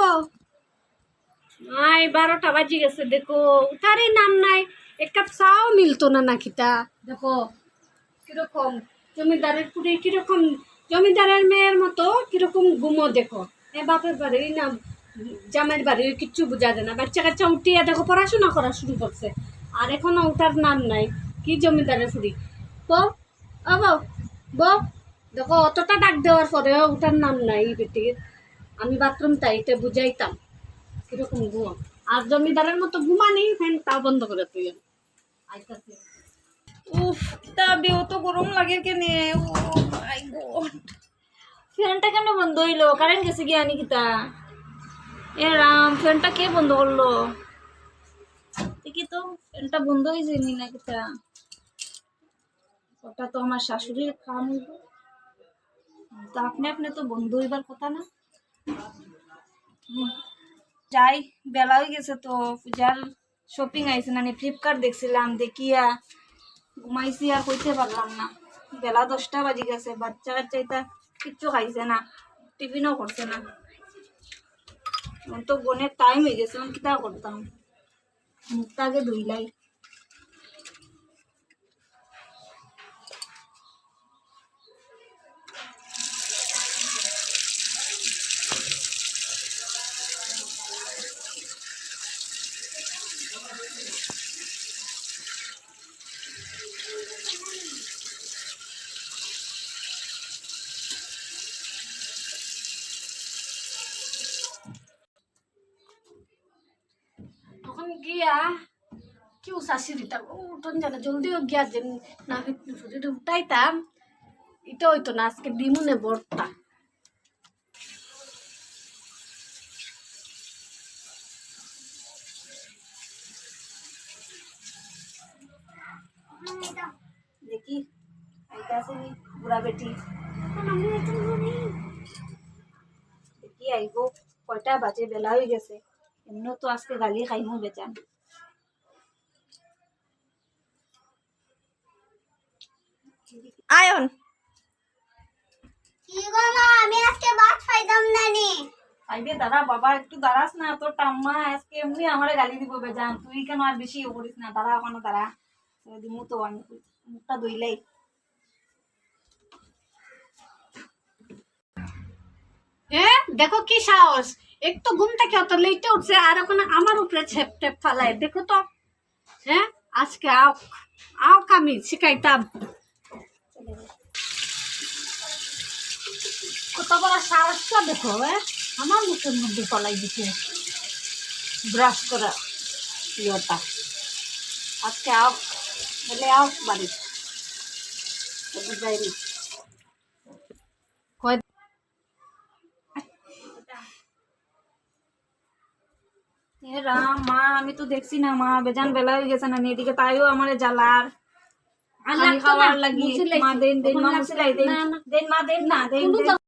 বাবা নাই 12টা বাজি গেছে দেখো উঠারই নাম নাই এক কাপ চাও মিলতো না নাকিটা দেখো কিরকম জমিদারের পুরে কিরকম জমিদারের মেয়ের মতো কিরকম ঘুমো দেখো বাপের বাড়ির না জামাইয়ের বাড়ির কিচ্ছু বোঝা যায় না বাচ্চা কাচ্চা উঠিয়ে দেখো পড়াশোনা করা শুরু করছে আর এখনো উঠার নাম নাই কি জমিদারের ফুরি বউ বউ দেখো অতটা ডাক দেওয়ার পরেও উঠার নাম নাই বেটির আমি বাথরুম তাইতে বুঝাইতাম কিরকম ঘুম আর জমিদারের মতো ঘুমানি ফ্যান তাও বন্ধ করে তুই আইতাছি উফ তবে তো গরম লাগে কেনে ও মাই গড ফ্যানটা কেন বন্ধ হইলো কারেন্ট গেছে কি আনি কিতা এ রাম ফ্যানটা কে বন্ধ করলো দেখি তো ফ্যানটা বন্ধ হয়েছে নি না কিতা ওটা তো আমার শাশুড়ির কাম তো আপনি আপনি তো বন্ধ হইবার কথা না যাই বেলা হয়ে গেছে তো পূজার শপিং আইছে না ফ্লিপকার্ট দেখছিলাম দেখিয়া ঘুমাইছি আর কইতে পারলাম না বেলা 10টা বাজি গেছে বাচ্চা কাচ্চা এটা কিচ্ছু খাইছে না টিফিনও করছে না তো বোনের টাইম হয়ে গেছে আমি কিতা করতাম মুখটা আগে ধুইলাই তখন গিয়া কেউ শাশুড়িটা উঠন জানা জলদি গিয়া যে না যদি উঠাইতাম এটা হইতো না আজকে ডিমুনে বর্তা দেখি আইতাছে নি বুড়া বেটি দেখি আইব কয়টা বাজে বেলা হয়ে গেছে এমনি তো আজকে গালি খাইমু বেচান আয়ন কি গো মা আমি আজকে ভাত খাইতাম না নি আইবে দাঁড়া বাবা একটু দাঁড়াস না তোর টাম্মা আজকে এমনি আমারে গালি দিব বেজান তুই কেন আর বেশি করিস না দাঁড়া ওখানে দাঁড়া দিমু তো আমি মুখটা ধুইলাই হ্যাঁ দেখো কি সাহস একটু ঘুম থেকে অত লেটে উঠছে আর ওখানে আমার উপরে ছেপ টেপ ফালায় দেখো তো হ্যাঁ আজকে আও আমি শিখাইতাম কত বড় সাহসটা দেখো আমার মুখের মধ্যে ফলাই দিচ্ছে ব্রাশ করা ইয়েটা আজকে বলে বাড়ি বুঝাইনি এ রাম মা আমি তো দেখছি না মা বেজান বেলা হয়ে গেছে না এদিকে তাইও আমারে জ্বালার আমি খাওয়ার লাগি মা দেন মা মুসলাই দেন মা দেন না দেন